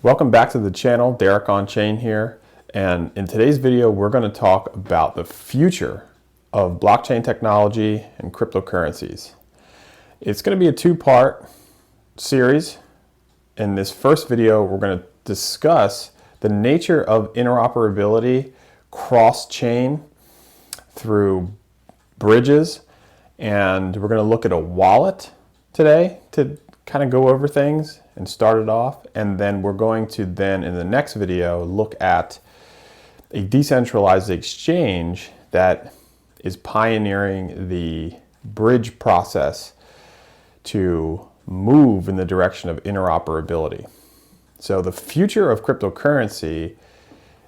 Welcome back to the channel. Derek on Chain here, and in today's video we're going to talk about the future of blockchain technology and cryptocurrencies. It's going to be a two-part series. In this first video we're going to discuss the nature of interoperability cross-chain through bridges, and we're going to look at a wallet today to kind of go over things and start it off, and then we're going to then in the next video look at a decentralized exchange that is pioneering the bridge process to move in the direction of interoperability. So the future of cryptocurrency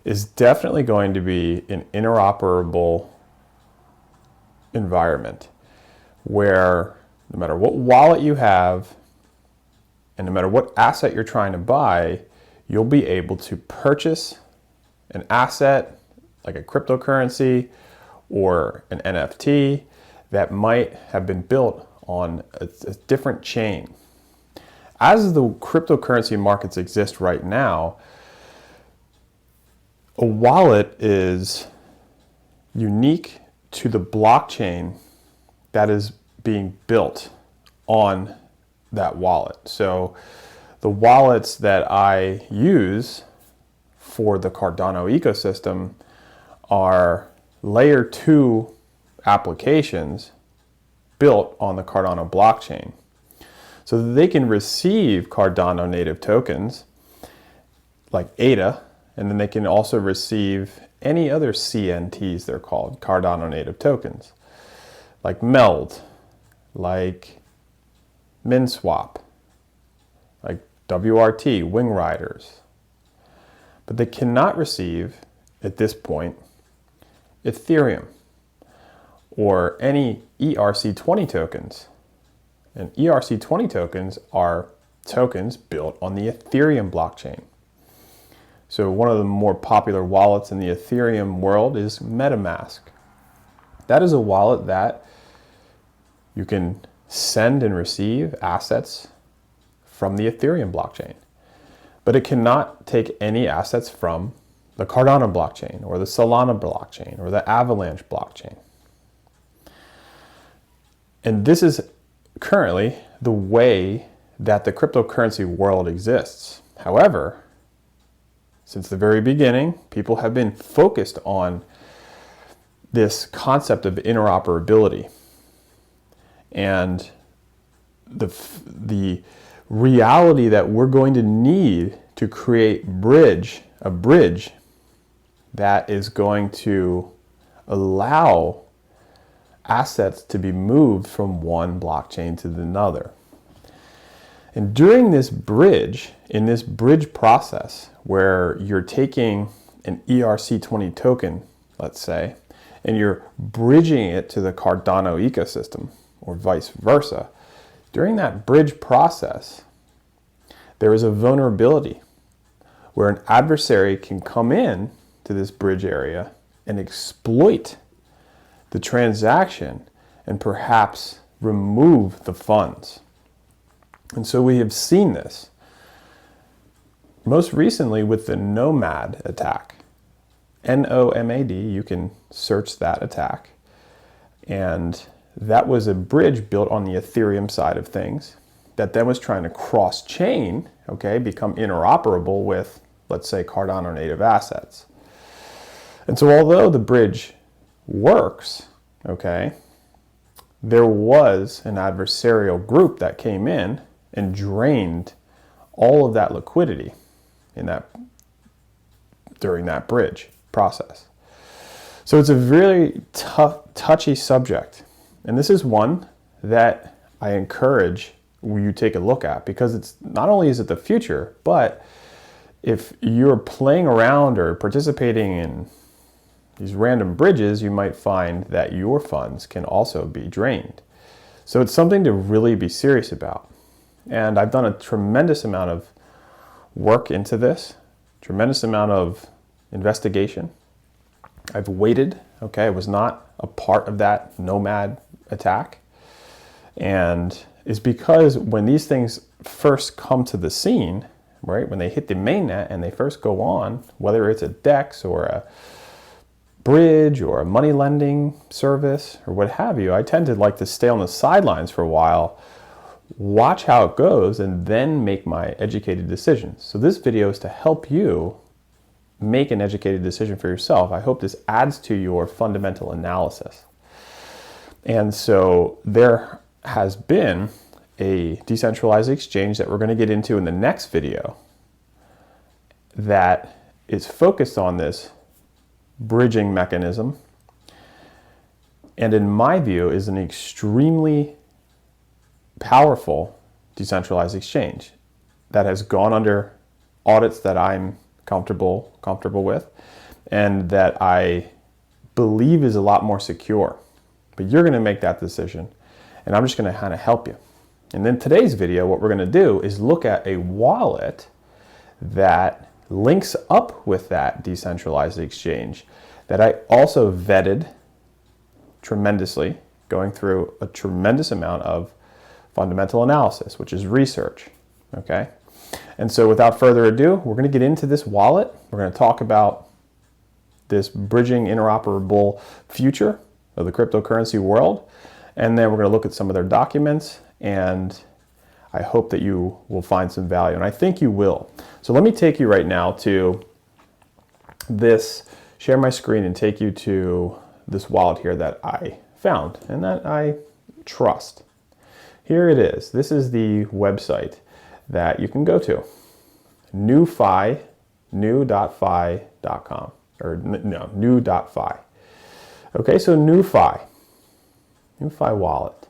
is definitely going to be an interoperable environment where no matter what wallet you have and no matter what asset you're trying to buy, you'll be able to purchase an asset like a cryptocurrency or an NFT that might have been built on a different chain. As the cryptocurrency markets exist right now, a wallet is unique to the blockchain that is being built on that wallet. So the wallets that I use for the Cardano ecosystem are layer 2 applications built on the Cardano blockchain, so that they can receive Cardano native tokens like ADA, and then they can also receive any other CNTs, they're called, Cardano native tokens, like MELD, like MinSwap, like WRT, Wingriders. But they cannot receive, at this point, Ethereum or any ERC20 tokens. And ERC20 tokens are tokens built on the Ethereum blockchain. So one of the more popular wallets in the Ethereum world is MetaMask. That is a wallet that you can send and receive assets from the Ethereum blockchain, but it cannot take any assets from the Cardano blockchain or the Solana blockchain or the Avalanche blockchain. And this is currently the way that the cryptocurrency world exists. However, since the very beginning, people have been focused on this concept of interoperability. And the reality that we're going to need to create a bridge that is going to allow assets to be moved from one blockchain to another. And during this bridge, in this bridge process where you're taking an ERC20 token, let's say, and you're bridging it to the Cardano ecosystem, or vice versa, during that bridge process, there is a vulnerability where an adversary can come in to this bridge area and exploit the transaction and perhaps remove the funds. And so we have seen this most recently with the Nomad attack. NOMAD, you can search that attack. And that was a bridge built on the Ethereum side of things that then was trying to cross-chain, okay, become interoperable with, let's say, Cardano native assets. And so although the bridge works, okay, there was an adversarial group that came in and drained all of that liquidity during that bridge process. So it's a really touchy subject. And this is one that I encourage you take a look at, because it's not only is it the future, but if you're playing around or participating in these random bridges, you might find that your funds can also be drained. So it's something to really be serious about. And I've done a tremendous amount of work into this, tremendous amount of investigation. I've waited, okay, I was not a part of that Nomad attack. And it's because when these things first come to the scene, right? When they hit the mainnet and they first go on, whether it's a DEX or a bridge or a money lending service or what have you, I tend to like to stay on the sidelines for a while, watch how it goes, and then make my educated decisions. So this video is to help you make an educated decision for yourself. I hope this adds to your fundamental analysis. And so there has been a decentralized exchange that we're going to get into in the next video that is focused on this bridging mechanism, and in my view is an extremely powerful decentralized exchange that has gone under audits that I'm comfortable with, and that I believe is a lot more secure. But you're going to make that decision, and I'm just going to kind of help you. And then today's video, what we're going to do is look at a wallet that links up with that decentralized exchange that I also vetted tremendously, going through a tremendous amount of fundamental analysis, which is research, okay? And so without further ado, we're going to get into this wallet. We're going to talk about this bridging interoperable future of the cryptocurrency world, and then we're going to look at some of their documents, and I hope that you will find some value, and I think you will. So let me take you right now to this, share my screen and take you to this wallet here that I found and that I trust. Here it is. This is the website that you can go to, NuFi, nu.fi.com, or no, nu.fi. Okay, so NuFi wallet.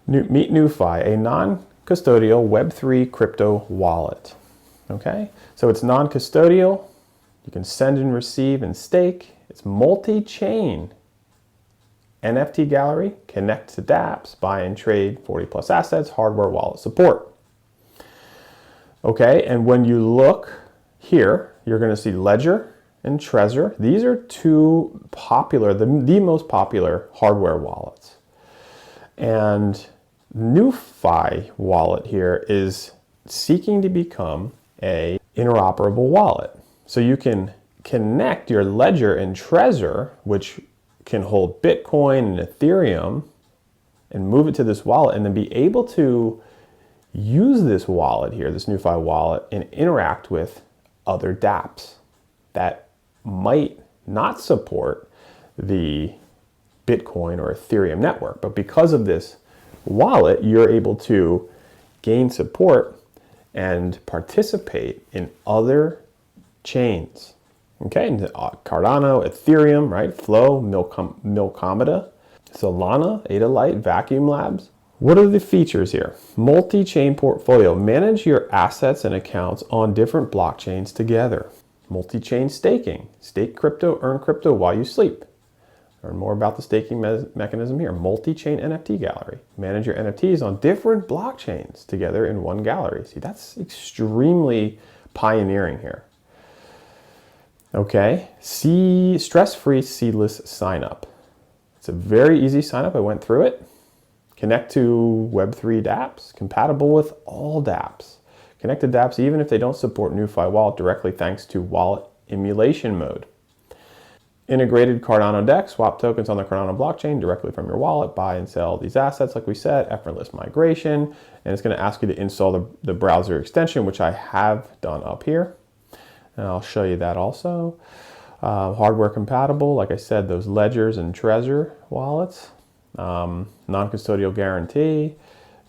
Meet NuFi, a non-custodial Web3 crypto wallet. Okay, so it's non-custodial. You can send and receive and stake. It's multi-chain NFT gallery, connect to dApps, buy and trade 40 plus assets, hardware wallet support. Okay, and when you look here, you're going to see Ledger and Trezor. These are two popular, the most popular hardware wallets. And NuFi wallet here is seeking to become a interoperable wallet. So you can connect your Ledger and Trezor, which can hold Bitcoin and Ethereum, and move it to this wallet, and then be able to use this wallet here, this NuFi wallet, and interact with other dApps that might not support the Bitcoin or Ethereum network. But because of this wallet, you're able to gain support and participate in other chains. Okay, Cardano, Ethereum, right? Flow, Milkomeda, Solana, Adalite, Vacuum Labs. What are the features here? Multi-chain portfolio. Manage your assets and accounts on different blockchains together. Multi-chain staking. Stake crypto, earn crypto while you sleep. Learn more about the staking mechanism here. Multi-chain NFT gallery. Manage your NFTs on different blockchains together in one gallery. See, that's extremely pioneering here. Okay, stress-free seedless sign-up. It's a very easy sign-up. I went through it. Connect to Web3 dApps, compatible with all dApps. Connect to dApps even if they don't support NuFi wallet directly thanks to wallet emulation mode. Integrated Cardano DEX, swap tokens on the Cardano blockchain directly from your wallet, buy and sell these assets like we said, effortless migration, and it's going to ask you to install the browser extension, which I have done up here. And I'll show you that also. Hardware compatible, like I said, those Ledgers and Trezor wallets. Non-custodial guarantee.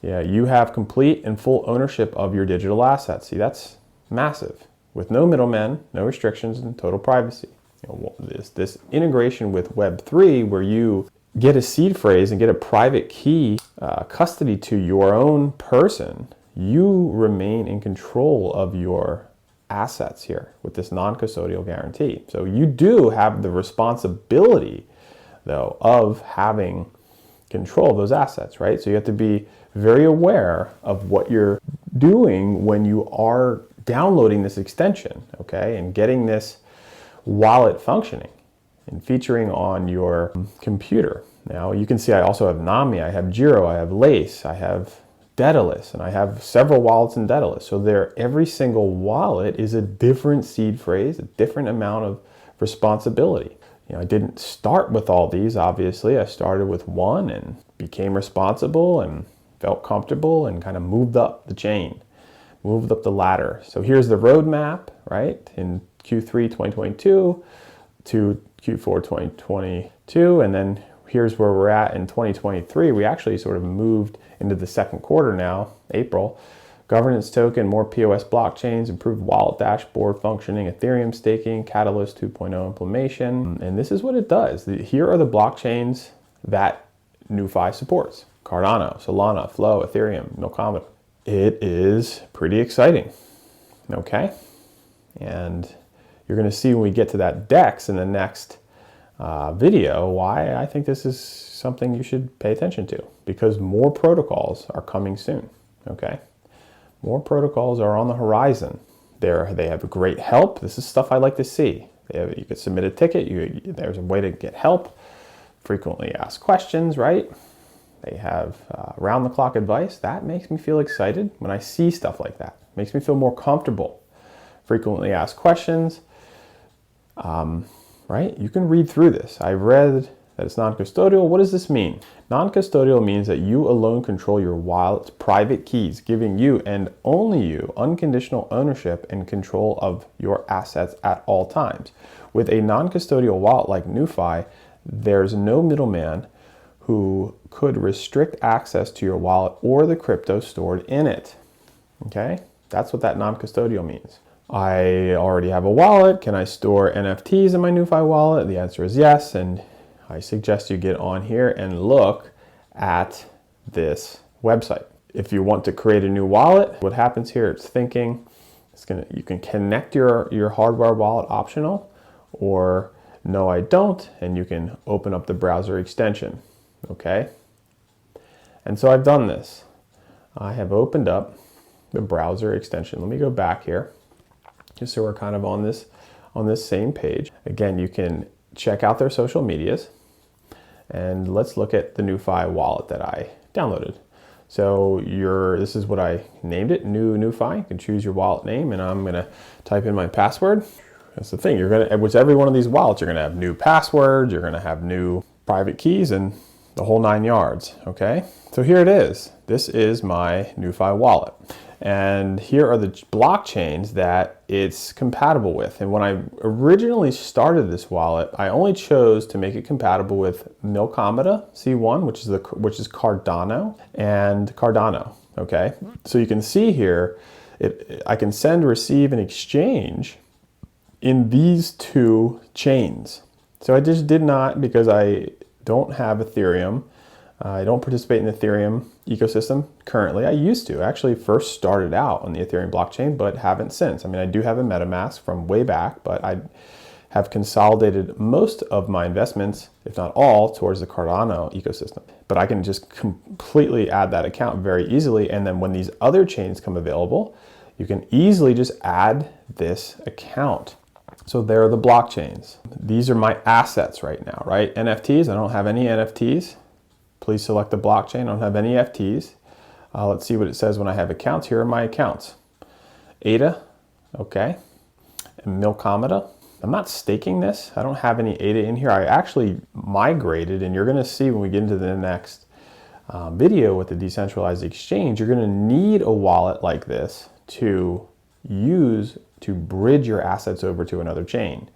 Yeah, you have complete and full ownership of your digital assets. See, that's massive. With no middlemen, no restrictions, and total privacy. You know, this integration with Web3, where you get a seed phrase and get a private key custody to your own person, you remain in control of your assets here with this non-custodial guarantee. So you do have the responsibility, though, of having control of those assets, right? So you have to be very aware of what you're doing when you are downloading this extension, okay, and getting this wallet functioning and featuring on your computer. Now you can see I also have Nami, I have Giro, I have Lace, I have Daedalus, and I have several wallets in Daedalus. So every single wallet is a different seed phrase, a different amount of responsibility. I didn't start with all these, obviously. I started with one and became responsible and felt comfortable and kind of moved up the chain, moved up the ladder. So here's the roadmap, right? In Q3 2022 to Q4 2022, and then here's where we're at in 2023. We actually sort of moved into the second quarter now, April. Governance token, more POS blockchains, improved wallet dashboard functioning, Ethereum staking, Catalyst 2.0 implementation. And this is what it does. Here are the blockchains that NuFi supports: Cardano, Solana, Flow, Ethereum, Milkamada. It is pretty exciting, okay? And you're going to see when we get to that DEX in the next video why I think this is something you should pay attention to, because more protocols are coming soon, okay? More protocols are on the horizon. They have great help. This is stuff I like to see. You could submit a ticket. There's a way to get help. Frequently asked questions, right? They have round-the-clock advice. That makes me feel excited when I see stuff like that. Makes me feel more comfortable. Frequently asked questions, right? You can read through this. I read that it's non-custodial. What does this mean? Non-custodial means that you alone control your wallet's private keys, giving you and only you unconditional ownership and control of your assets at all times. With a non-custodial wallet like NuFi, there's no middleman who could restrict access to your wallet or the crypto stored in it. Okay? That's what that non-custodial means. I already have a wallet. Can I store NFTs in my NuFi wallet? The answer is yes, and I suggest you get on here and look at this website. If you want to create a new wallet, what happens here, it's thinking, you can connect your hardware wallet optional, or no, I don't, and you can open up the browser extension, okay? And so I've done this. I have opened up the browser extension. Let me go back here, just so we're kind of on this same page. Again, you can check out their social medias, and let's look at the NuFi wallet that I downloaded. So this is what I named it, NuFi. You can choose your wallet name, and I'm gonna type in my password. That's the thing, with every one of these wallets, you're gonna have new passwords, you're gonna have new private keys, and the whole 9 yards, okay? So here it is. This is my NuFi wallet. And here are the blockchains that it's compatible with. And when I originally started this wallet, I only chose to make it compatible with Milkamada C1, which is Cardano, and Cardano. Okay, so you can see here, I can send, receive, and exchange in these two chains. So I just did not, because I don't have Ethereum. I don't participate in the Ethereum ecosystem currently. I used to. I actually first started out on the Ethereum blockchain, but haven't since. I mean, I do have a MetaMask from way back, but I have consolidated most of my investments, if not all, towards the Cardano ecosystem. But I can just completely add that account very easily. And then when these other chains come available, you can easily just add this account. So there are the blockchains. These are my assets right now, right? NFTs, I don't have any NFTs. Please select the blockchain. I don't have any FTs. Let's see what it says when I have accounts. Here are my accounts. ADA, okay. And Milkamada. I'm not staking this. I don't have any ADA in here. I actually migrated, and you're going to see when we get into the next video with the decentralized exchange, you're going to need a wallet like this to use to bridge your assets over to another chain.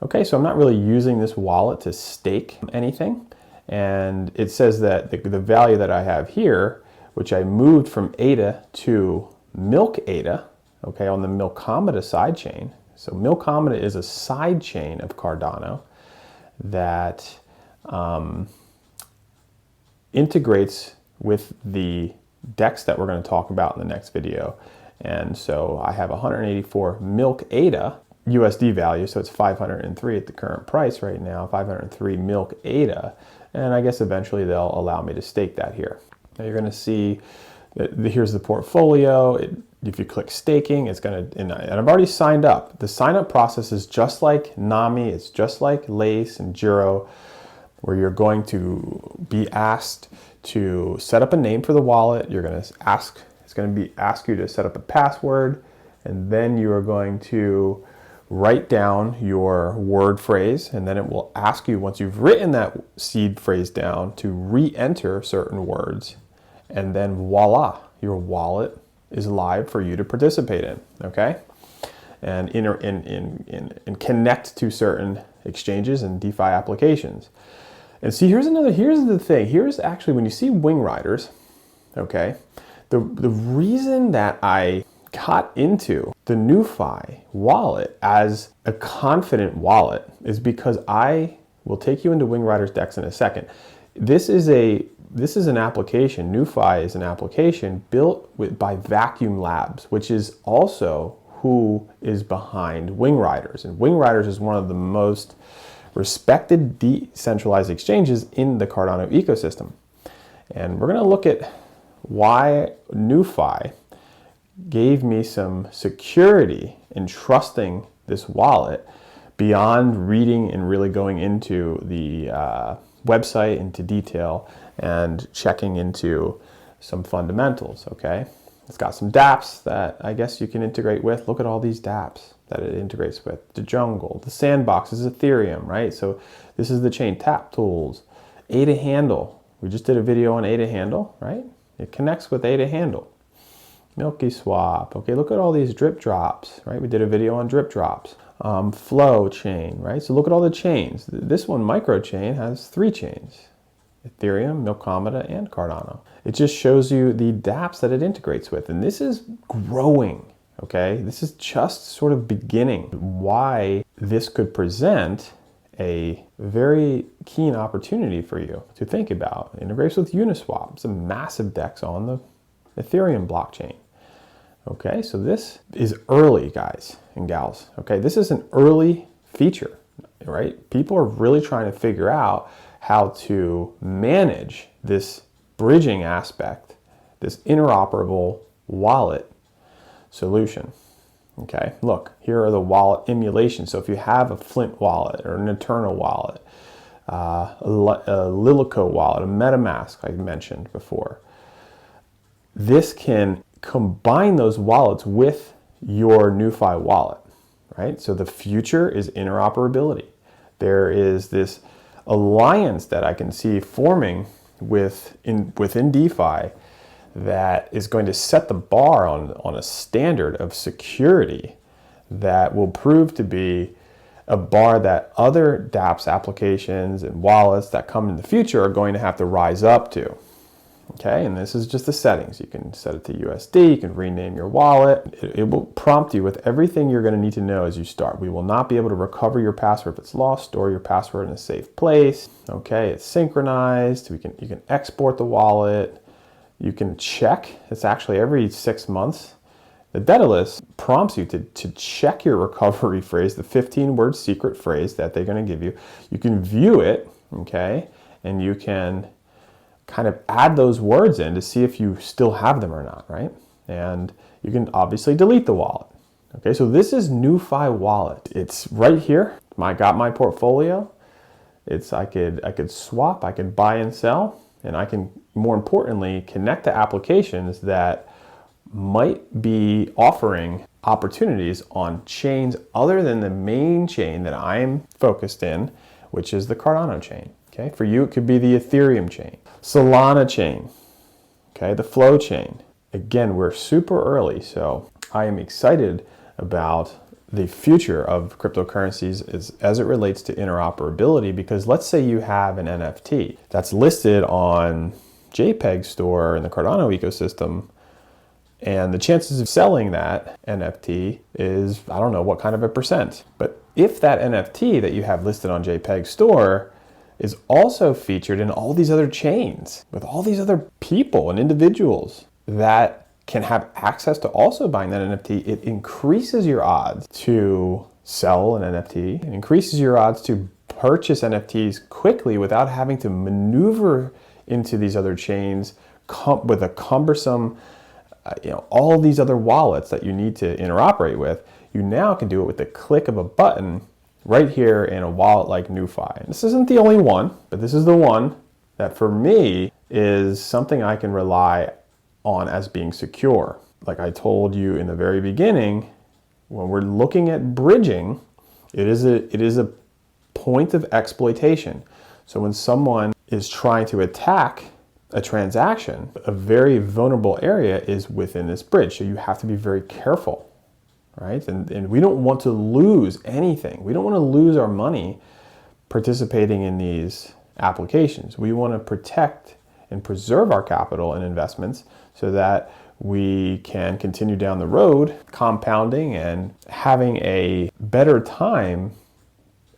Okay, so I'm not really using this wallet to stake anything. And it says that the value that I have here, which I moved from ADA to Milk ADA, okay, on the Milkamada sidechain. So Milkamada is a sidechain of Cardano that integrates with the DEX that we're going to talk about in the next video. And so I have 184 Milk ADA USD value, so it's 503 at the current price right now, 503 Milk ADA. And I guess eventually they'll allow me to stake that here. Now you're going to see that here's the portfolio. If you click staking, it's going to, and I've already signed up. The sign up process is just like NAMI, it's just like Lace and Jiro, where you're going to be asked to set up a name for the wallet. You're going to ask you to set up a password, and then you are going to write down your word phrase, and then it will ask you, once you've written that seed phrase down, to re-enter certain words, and then voila, your wallet is live for you to participate in, okay? And connect to certain exchanges and DeFi applications. And see, here's the thing. Here's actually, when you see Wingriders, okay, the reason that I got into the NuFi wallet as a confident wallet is because I will take you into Wingriders DEX in a second. This is an application. NuFi is an application built by Vacuum Labs, which is also who is behind Wingriders. And Wingriders is one of the most respected decentralized exchanges in the Cardano ecosystem. And we're going to look at why NuFi gave me some security in trusting this wallet beyond reading and really going into the website into detail and checking into some fundamentals, okay? It's got some dApps that I guess you can integrate with. Look at all these dApps that it integrates with. The Jungle, the Sandbox is Ethereum, right? So this is the chain. Tap Tools, ADA Handle. We just did a video on ADA Handle, right? It connects with ADA Handle. Milky Swap. Okay, look at all these drip drops, right? We did a video on drip drops. Flow chain, right? So look at all the chains. This one, micro chain, has 3 chains. Ethereum, Milkomeda, and Cardano. It just shows you the dApps that it integrates with. And this is growing, okay? This is just sort of beginning. Why this could present a very keen opportunity for you to think about. It integrates with Uniswap. It's a massive DEX on the Ethereum blockchain. Okay, so this is early, guys and gals. Okay, this is an early feature, right? People are really trying to figure out how to manage this bridging aspect, this interoperable wallet solution. Okay, look, here are the wallet emulations. So if you have a Flint wallet or an Eternal wallet, a Lilico wallet, a MetaMask I mentioned before, this can combine those wallets with your NuFi wallet, right? So the future is interoperability. There is this alliance that I can see forming within DeFi that is going to set the bar on a standard of security that will prove to be a bar that other dApps applications and wallets that come in the future are going to have to rise up to. Okay, and this is just the settings. You can set it to USD, you can rename your wallet. It will prompt you with everything you're going to need to know as you start. We will not be able to recover your password if it's lost. Store your password in a safe place. Okay, it's synchronized. You can export the wallet. You can check. It's actually every 6 months. The Daedalus prompts you to check your recovery phrase, the 15-word secret phrase that they're going to give you. You can view it, okay, and you can kind of add those words in to see if you still have them or not, right? And you can obviously delete the wallet. Okay, so this is NuFi wallet. It's right here. I got my portfolio. I could swap, I could buy and sell, and I can, more importantly, connect to applications that might be offering opportunities on chains other than the main chain that I'm focused in, which is the Cardano chain. Okay, for you it could be the Ethereum chain, Solana chain, okay, the Flow chain. Again, we're super early, so I am excited about the future of cryptocurrencies as it relates to interoperability, because let's say you have an NFT that's listed on JPEG Store in the Cardano ecosystem, and the chances of selling that NFT is, I don't know what kind of a percent. But if that NFT that you have listed on JPEG Store is also featured in all these other chains with all these other people and individuals that can have access to also buying that NFT, it increases your odds to sell an NFT. It increases your odds to purchase NFTs quickly without having to maneuver into these other chains with a cumbersome, all these other wallets that you need to interoperate with. You now can do it with the click of a button right here in a wallet like NuFi. And this isn't the only one, but this is the one that for me is something I can rely on as being secure. Like I told you in the very beginning, when we're looking at bridging, it is a point of exploitation. So when someone is trying to attack a transaction, a very vulnerable area is within this bridge. So you have to be very careful, right? And we don't want to lose anything. We don't want to lose our money participating in these applications. We want to protect and preserve our capital and investments so that we can continue down the road compounding and having a better time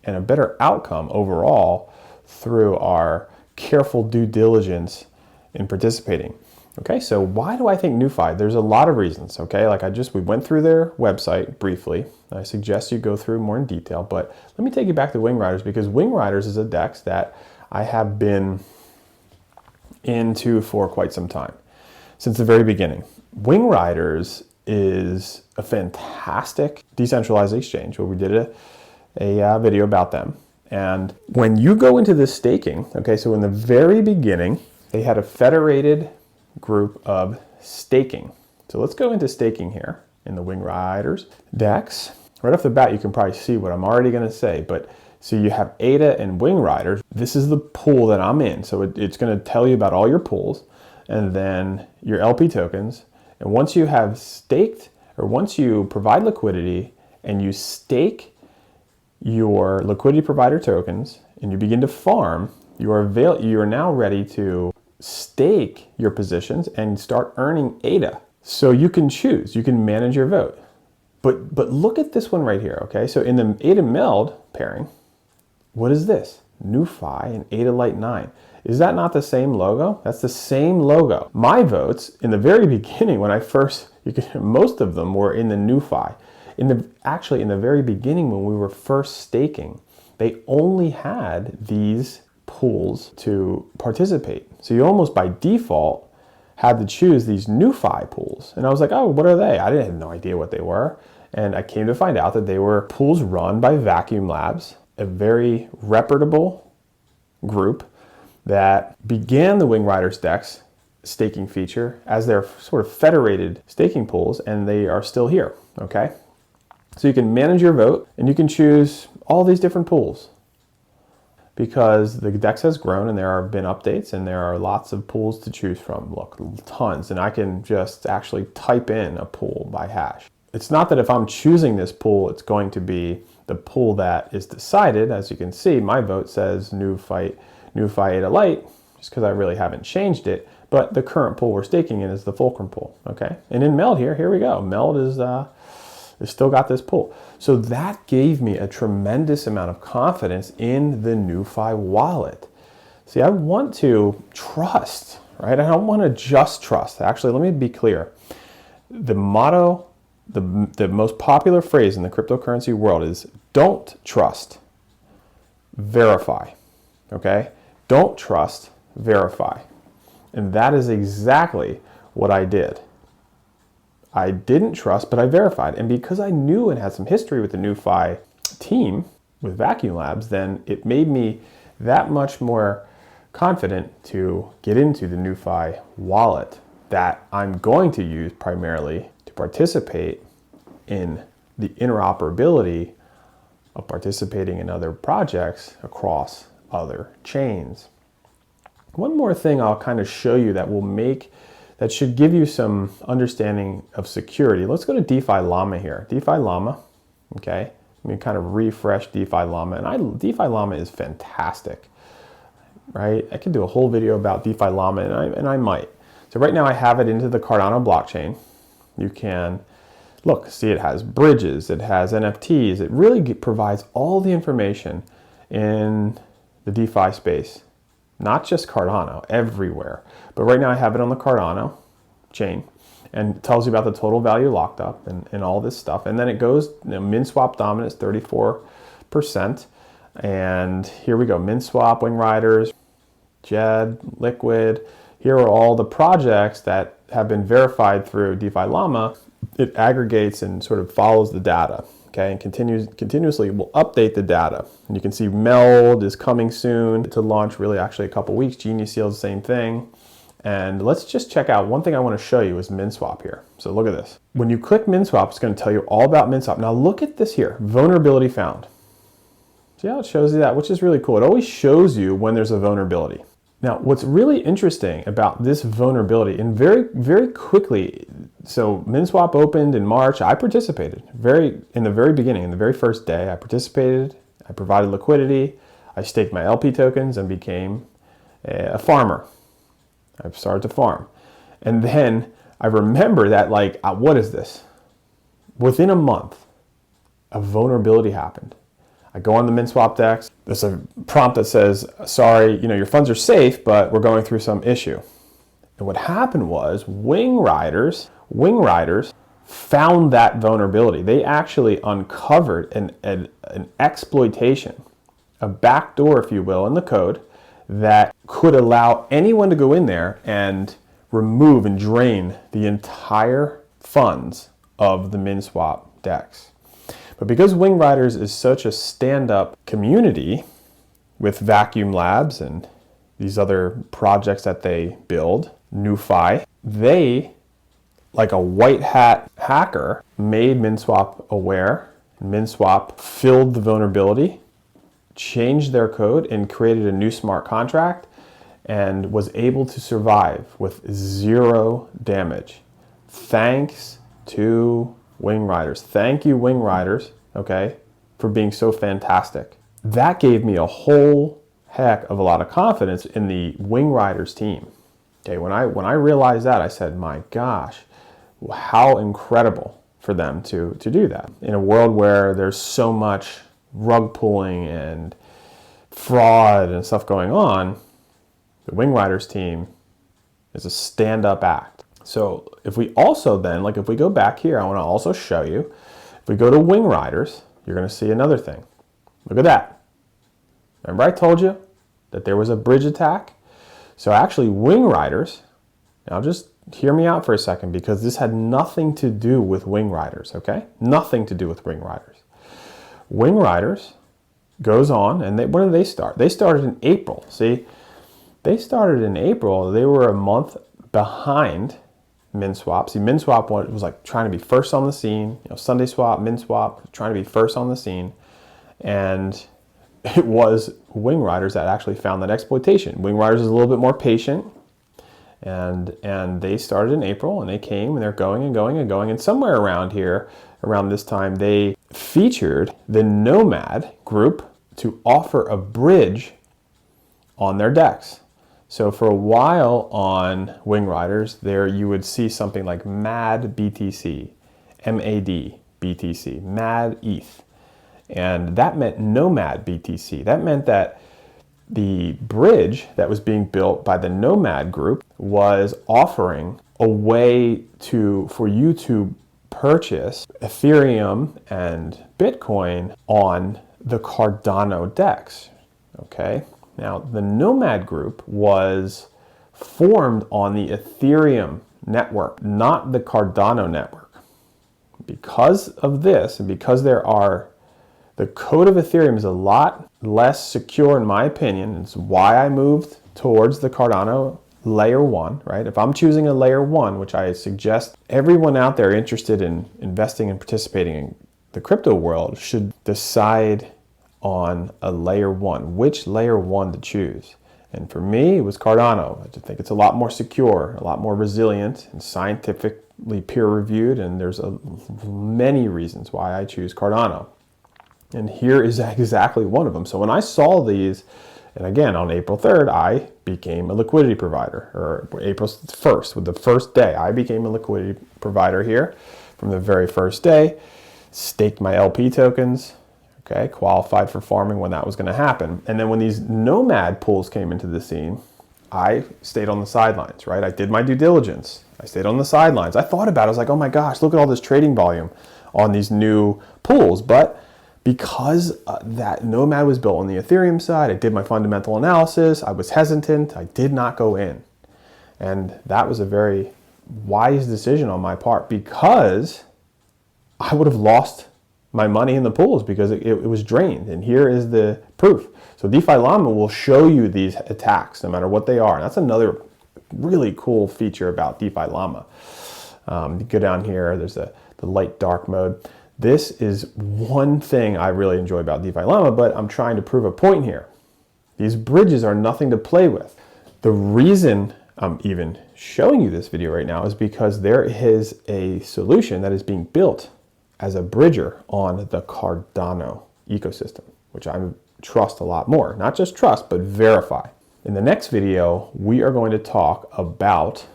and a better outcome overall through our careful due diligence in participating. Okay, so why do I think NuFi? There's a lot of reasons, okay? Like we went through their website briefly. I suggest you go through more in detail, but let me take you back to Wingriders, because Wingriders is a DEX that I have been into for quite some time, since the very beginning. Wingriders is a fantastic decentralized exchange where we did a video about them. And when you go into this staking, okay, so in the very beginning, they had a federated group of staking. So let's go into staking here in the Wingriders DEX. Right off the bat, you can probably see what I'm already going to say, but so you have ADA and Wingriders. This is the pool that I'm in. So it's going to tell you about all your pools and then your LP tokens. And once you have staked, or once you provide liquidity and you stake your liquidity provider tokens and you begin to farm, you are now ready to stake your positions and start earning ADA. So you can choose, you can manage your vote. But look at this one right here, okay? So in the ADA meld pairing, what is this? NuFi and ADA Lite 9. Is that not the same logo? That's the same logo. My votes in the very beginning, when I first, most of them were in the NuFi. Actually, in the very beginning when we were first staking, they only had these pools to participate. So you almost by default had to choose these NuFi pools. And I was like, oh, what are they? I had no idea what they were. And I came to find out that they were pools run by Vacuum Labs, a very reputable group that began the Wingriders DEX staking feature as their sort of federated staking pools, and they are still here, okay? So you can manage your vote and you can choose all these different pools because the DEX has grown and there have been updates and there are lots of pools to choose from. Look, tons. And I can just actually type in a pool by hash. It's not that if I'm choosing this pool, it's going to be the pool that is decided. As you can see, my vote says NuFi ADA Lite, just because I really haven't changed it. But the current pool we're staking in is the Fulcrum pool, okay? And in Meld here we go. Meld is still got this pool. So that gave me a tremendous amount of confidence in the NuFi wallet. See, I want to trust, right? I don't want to just trust. Actually, let me be clear. The motto, the most popular phrase in the cryptocurrency world is don't trust, verify, okay? Don't trust, verify. And that is exactly what I did. I didn't trust, but I verified. And because I knew and had some history with the NuFi team, with Vacuum Labs, then it made me that much more confident to get into the NuFi wallet that I'm going to use primarily to participate in the interoperability of participating in other projects across other chains. One more thing I'll kind of show you that should give you some understanding of security. Let's go to DeFiLlama here. DeFiLlama, okay? Let me kind of refresh DeFiLlama. And DeFiLlama is fantastic, right? I could do a whole video about DeFiLlama, and I might. So right now I have it into the Cardano blockchain. You can look, see it has bridges, it has NFTs. It really provides all the information in the DeFi space. Not just Cardano, everywhere. But right now I have it on the Cardano chain and it tells you about the total value locked up and all this stuff. And then it goes, min swap dominance 34%. And here we go, min swap, Wingriders, Jed, Liquid. Here are all the projects that have been verified through DeFiLlama. It aggregates and sort of follows the data okay, and continuously will update the data. And you can see Meld is coming soon to launch, really actually a couple weeks. Genius Seal is the same thing. And let's just check out, one thing I want to show you is MinSwap here. So look at this. When you click MinSwap, it's going to tell you all about MinSwap. Now look at this here, vulnerability found. See how it shows you that, which is really cool. It always shows you when there's a vulnerability. Now, what's really interesting about this vulnerability, and very quickly, so MinSwap opened in March. I participated in the very beginning, in the very first day. I participated. I provided liquidity. I staked my LP tokens and became a farmer. I started to farm, and then I remember that, like, what is this? Within a month, a vulnerability happened. I go on the MinSwap DEX. There's a prompt that says, sorry, your funds are safe, but we're going through some issue. And what happened was Wingriders found that vulnerability. They actually uncovered an exploitation, a backdoor, if you will, in the code that could allow anyone to go in there and remove and drain the entire funds of the MinSwap DEX. But because Wingriders is such a stand-up community with Vacuum Labs and these other projects that they build, NuFi, they, like a white hat hacker, made MinSwap aware. MinSwap filled the vulnerability, changed their code, and created a new smart contract, and was able to survive with 0 damage. Thanks to Wingriders. Thank you, Wingriders, okay, for being so fantastic. That gave me a whole heck of a lot of confidence in the Wingriders team. Okay, when I realized that, I said, my gosh, how incredible for them to do that. In a world where there's so much rug pulling and fraud and stuff going on, the Wingriders team is a stand-up act. So if we also then, like if we go back here, I want to also show you, if we go to Wingriders, you're going to see another thing. Look at that. Remember I told you that there was a bridge attack? So actually Wingriders, now just hear me out for a second, because this had nothing to do with Wingriders, okay? Nothing to do with Wingriders. Wingriders goes on, and when did they start? They started in April. See, they started in April. They were a month behind MinSwap. See, MinSwap was like trying to be first on the scene. Sunday Swap, MinSwap, trying to be first on the scene. And it was Wingriders that actually found that exploitation. Wingriders is a little bit more patient. And they started in April, and they came, and they're going and going and going. And somewhere around here, around this time, they featured the Nomad group to offer a bridge on their DEX. So for a while on Wingriders, there you would see something like MAD BTC, MAD BTC, MAD ETH. And that meant Nomad BTC. That meant that the bridge that was being built by the Nomad group was offering a way for you to purchase Ethereum and Bitcoin on the Cardano DEX. Okay. Now, the Nomad group was formed on the Ethereum network, not the Cardano network. Because of this, and because the code of Ethereum is a lot less secure, in my opinion. It's why I moved towards the Cardano layer 1, right? If I'm choosing a layer 1, which I suggest everyone out there interested in investing and participating in the crypto world should decide on a layer 1, which layer 1 to choose. And for me, it was Cardano. I just think it's a lot more secure, a lot more resilient, and scientifically peer-reviewed, and there's many reasons why I choose Cardano. And here is exactly one of them. So when I saw these, and again, on April 3rd, I became a liquidity provider, or April 1st, with the first day, I became a liquidity provider here from the very first day, staked my LP tokens, okay, qualified for farming when that was going to happen. And then when these Nomad pools came into the scene, I stayed on the sidelines, right? I did my due diligence. I stayed on the sidelines. I thought about it. I was like, oh my gosh, look at all this trading volume on these new pools. But because that Nomad was built on the Ethereum side, I did my fundamental analysis. I was hesitant. I did not go in. And that was a very wise decision on my part, because I would have lost my money in the pools because it was drained. And here is the proof. So DeFi Llama will show you these attacks no matter what they are. And that's another really cool feature about DeFi Llama. You go down here, there's the light dark mode. This is one thing I really enjoy about DeFi Llama, but I'm trying to prove a point here. These bridges are nothing to play with. The reason I'm even showing you this video right now is because there is a solution that is being built as a bridger on the Cardano ecosystem, which I trust a lot more. Not just trust, but verify. In the next video, we are going to talk about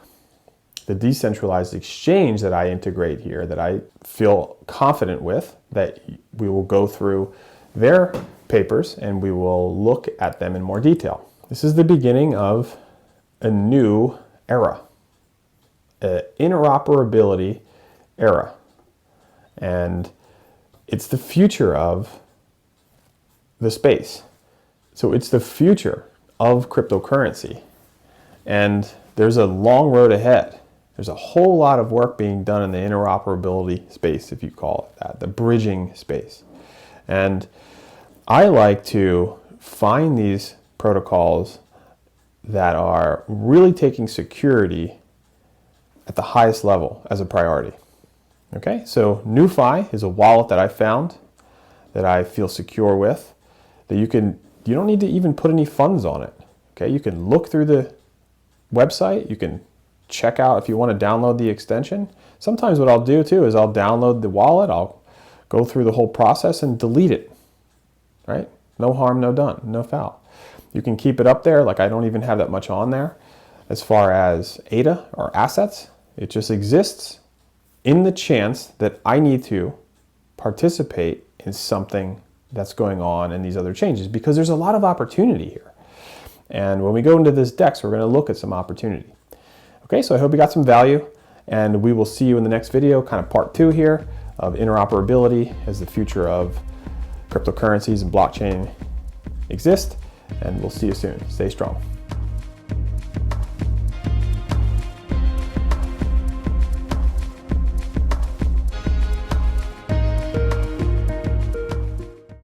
the decentralized exchange that I integrate here, that I feel confident with, that we will go through their papers and we will look at them in more detail. This is the beginning of a new era, an interoperability era. And it's the future of the space. So it's the future of cryptocurrency. And there's a long road ahead. There's a whole lot of work being done in the interoperability space, if you call it that, the bridging space. And I like to find these protocols that are really taking security at the highest level as a priority. Okay, so NuFi is a wallet that I found that I feel secure with, that you don't need to even put any funds on it. Okay, you can look through the website, you can check out if you want to download the extension. Sometimes what I'll do too is I'll download the wallet, I'll go through the whole process and delete it, right? No harm, no done, no foul. You can keep it up there, like I don't even have that much on there as far as ADA or assets. It just exists in the chance that I need to participate in something that's going on in these other changes, because there's a lot of opportunity here. And when we go into this DEX, we're going to look at some opportunity. Okay, so I hope you got some value, and we will see you in the next video, kind of part 2 here of interoperability as the future of cryptocurrencies and blockchain exist. And we'll see you soon. Stay strong.